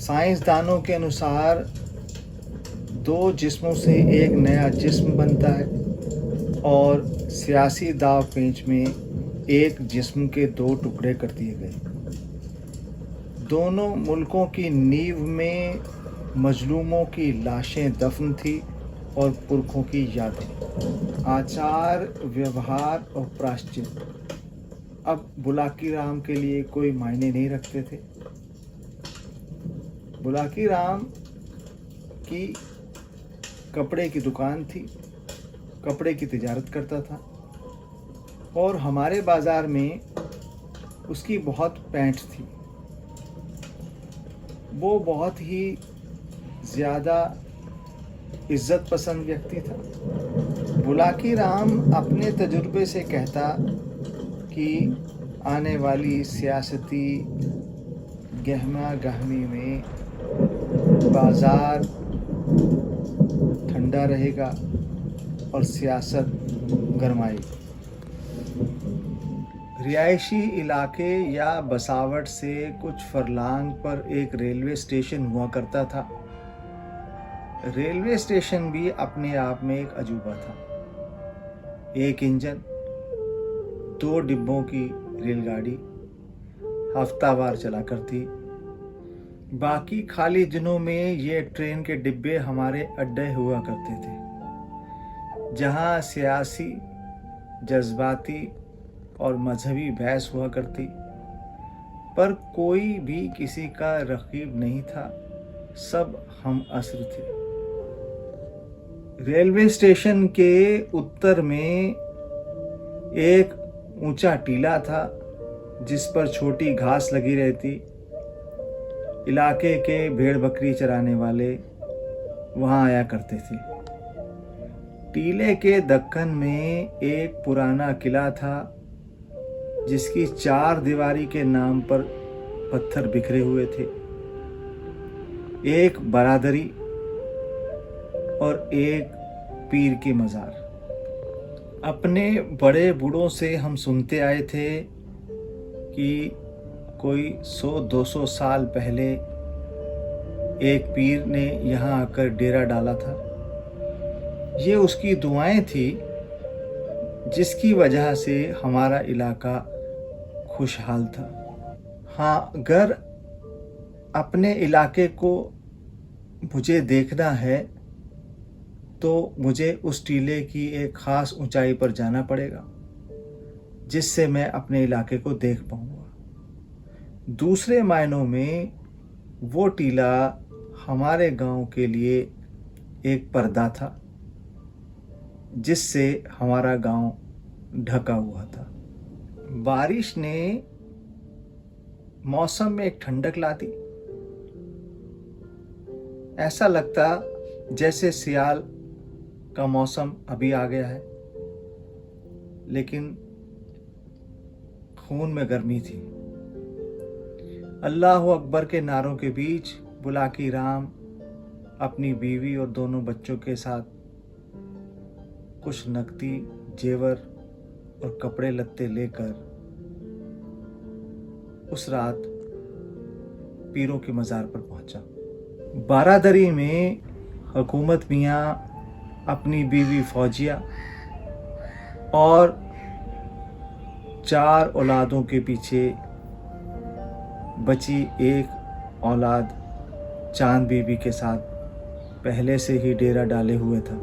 साइंसदानों के अनुसार दो जिस्मों से एक नया जिस्म बनता है और सियासी दाव पेंच में एक जिस्म के दो टुकड़े कर दिए गए। दोनों मुल्कों की नींव में मजलूमों की लाशें दफन थी और पुरखों की यादें। आचार, व्यवहार और प्रायश्चित अब बुलाकी राम के लिए कोई मायने नहीं रखते थे। बुलाकी राम की कपड़े की दुकान थी, कपड़े की तिजारत करता था और हमारे बाज़ार में उसकी बहुत पैंठ थी। वो बहुत ही ज़्यादा इज़्ज़त पसंद व्यक्ति था। बुलाकी राम अपने तजुर्बे से कहता कि आने वाली सियासती गहमा गहमी में बाज़ार ठंडा रहेगा और सियासत गरमाएगी। रिहायशी इलाके या बसावट से कुछ फरलांग पर एक रेलवे स्टेशन हुआ करता था। रेलवे स्टेशन भी अपने आप में एक अजूबा था। एक इंजन, दो डिब्बों की रेलगाड़ी हफ्तावार चला करती। बाकी खाली दिनों में ये ट्रेन के डिब्बे हमारे अड्डे हुआ करते थे, जहाँ सियासी, जज्बाती और मजहबी बहस हुआ करती, पर कोई भी किसी का रकीब नहीं था। सब हम असर थे। रेलवे स्टेशन के उत्तर में एक ऊंचा टीला था जिस पर छोटी घास लगी रहती। इलाके के भेड़ बकरी चराने वाले वहाँ आया करते थे। टीले के दक्कन में एक पुराना किला था जिसकी चार दीवारी के नाम पर पत्थर बिखरे हुए थे। एक बरादरी और एक पीर की मज़ार। अपने बड़े बूढ़ों से हम सुनते आए थे कि कोई 100-200 साल पहले एक पीर ने यहाँ आकर डेरा डाला था। ये उसकी दुआएं थी जिसकी वजह से हमारा इलाका खुशहाल था। हाँ, अगर अपने इलाके को मुझे देखना है तो मुझे उस टीले की एक ख़ास ऊंचाई पर जाना पड़ेगा जिससे मैं अपने इलाके को देख पाऊँगा। दूसरे मायनों में वो टीला हमारे गांव के लिए एक पर्दा था जिससे हमारा गांव ढका हुआ था। बारिश ने मौसम में एक ठंडक ला दी। ऐसा लगता जैसे सियाल का मौसम अभी आ गया है, लेकिन खून में गर्मी थी। अल्लाह अकबर के नारों के बीच बुलाकी राम अपनी बीवी और दोनों बच्चों के साथ कुछ नकदी, जेवर और कपड़े लत्ते लेकर उस रात पीरों की मज़ार पर पहुंचा। बारादरी में हुकूमत मियाँ अपनी बीवी फौजिया और 4 औलादों के पीछे बची एक औलाद चांद बीबी के साथ पहले से ही डेरा डाले हुए था।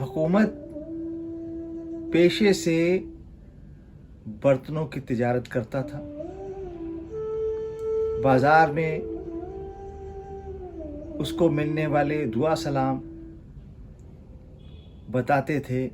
हुकूमत पेशे से बर्तनों की तिजारत करता था। बाजार में उसको मिलने वाले दुआ सलाम बताते थे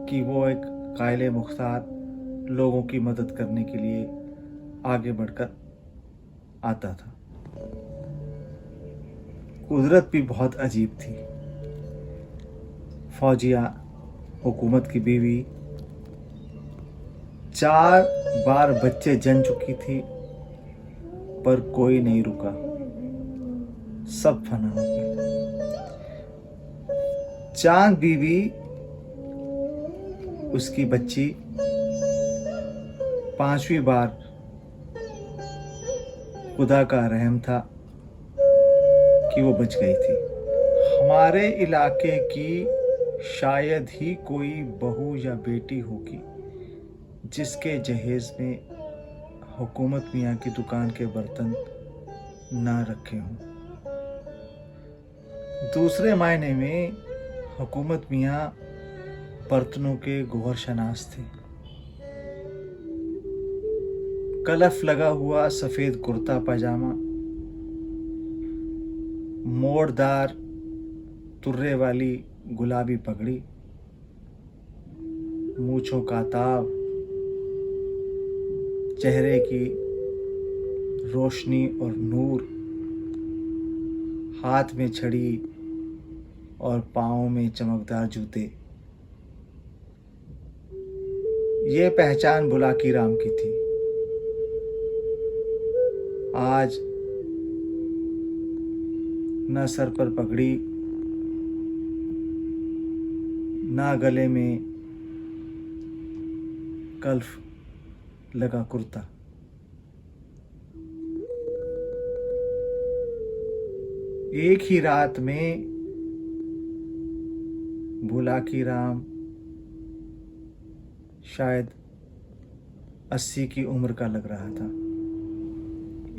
कि वो एक कायले मुख्तार लोगों की मदद करने के लिए आगे बढ़कर आता था। कुदरत भी बहुत अजीब थी। फौजिया, हुकूमत की बीवी, 4 बार बच्चे जन चुकी थी पर कोई नहीं रुका, सब फना हो गए। चांद बीवी, उसकी बच्ची 5वीं बार खुदा का रहम था कि वो बच गई थी। हमारे इलाके की शायद ही कोई बहू या बेटी होगी जिसके जहेज में हुकूमत मियाँ की दुकान के बर्तन ना रखे हों। दूसरे मायने में हुकूमत मियाँ बर्तनों के गौहर शनास थे। कलफ लगा हुआ सफ़ेद कुर्ता पजामा, मोड़दार तुर्रे वाली गुलाबी पगड़ी, मूंछों का ताव, चेहरे की रोशनी और नूर, हाथ में छड़ी और पाँव में चमकदार जूते। ये पहचान बुलाकी राम की थी। आज न सर पर पगड़ी, ना गले में कल्फ लगा कुर्ता। एक ही रात में बुलाकी राम शायद 80 की उम्र का लग रहा था।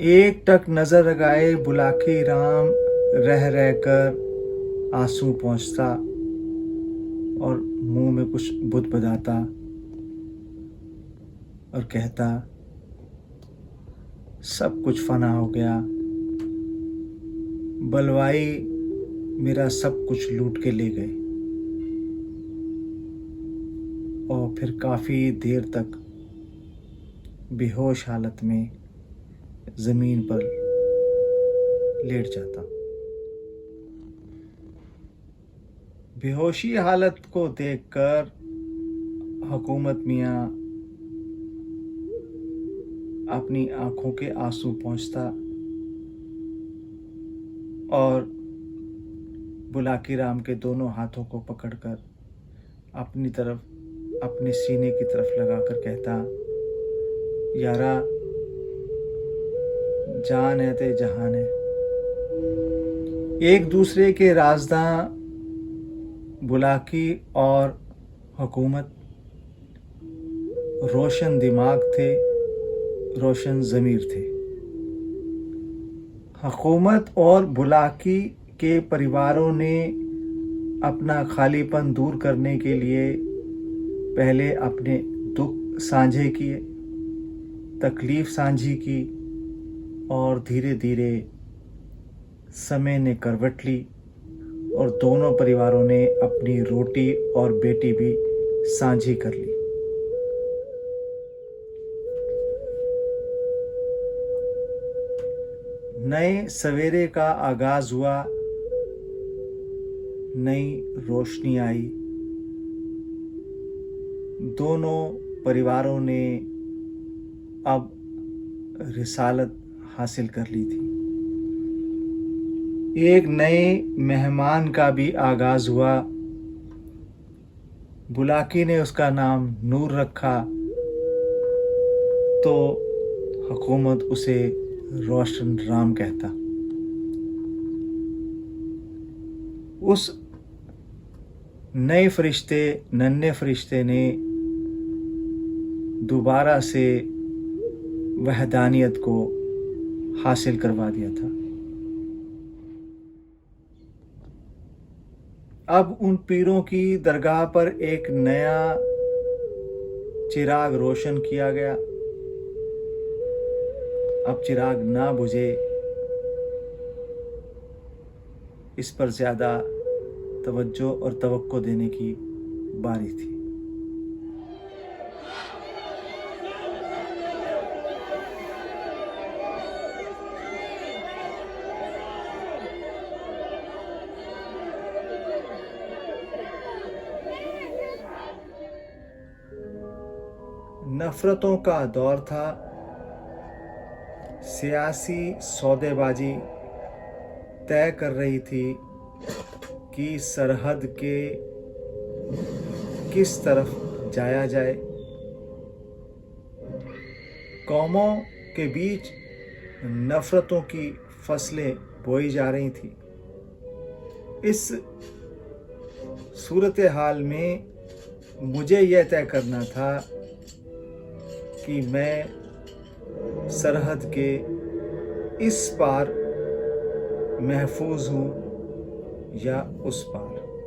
एक टक नजर लगाए बुलाकी राम रह रहकर आंसू पहुंचता और मुंह में कुछ बुदबुदाता और कहता, सब कुछ फना हो गया, बलवाई मेरा सब कुछ लूट के ले गए। और फिर काफ़ी देर तक बेहोश हालत में ज़मीन पर लेट जाता। बेहोशी हालत को देखकर हुकूमत मियाँ अपनी आंखों के आंसू पोंछता और बुलाकी राम के दोनों हाथों को पकड़कर अपनी तरफ, अपने सीने की तरफ लगाकर कहता, यारा जान है ते जहान है। एक दूसरे के राजदां बुलाकी और हुकूमत रोशन दिमाग थे, रोशन ज़मीर थे। हुकूमत और बुलाकी के परिवारों ने अपना खालीपन दूर करने के लिए पहले अपने दुख साझे किए, तकलीफ़ साझी की और धीरे धीरे समय ने करवट ली और दोनों परिवारों ने अपनी रोटी और बेटी भी साझी कर ली। नए सवेरे का आगाज हुआ, नई रोशनी आई। दोनों परिवारों ने अब रिसालत हासिल कर ली थी। एक नए मेहमान का भी आगाज हुआ। बुलाकी ने उसका नाम नूर रखा तो हुकूमत उसे रोशन राम कहता। उस नन्हे फरिश्ते ने दोबारा से वहदानियत को हासिल करवा दिया था। अब उन पीरों की दरगाह पर एक नया चिराग रोशन किया गया। अब चिराग ना बुझे, इस पर ज़्यादा तवज्जो और तवक्को देने की बारी थी। नफरतों का दौर था, सियासी सौदेबाजी तय कर रही थी कि सरहद के किस तरफ जाया जाए। कौमों के बीच नफरतों की फसलें बोई जा रही थी। इस सूरत हाल में मुझे यह तय करना था कि मैं सरहद के इस पार महफूज हूँ या उस पार।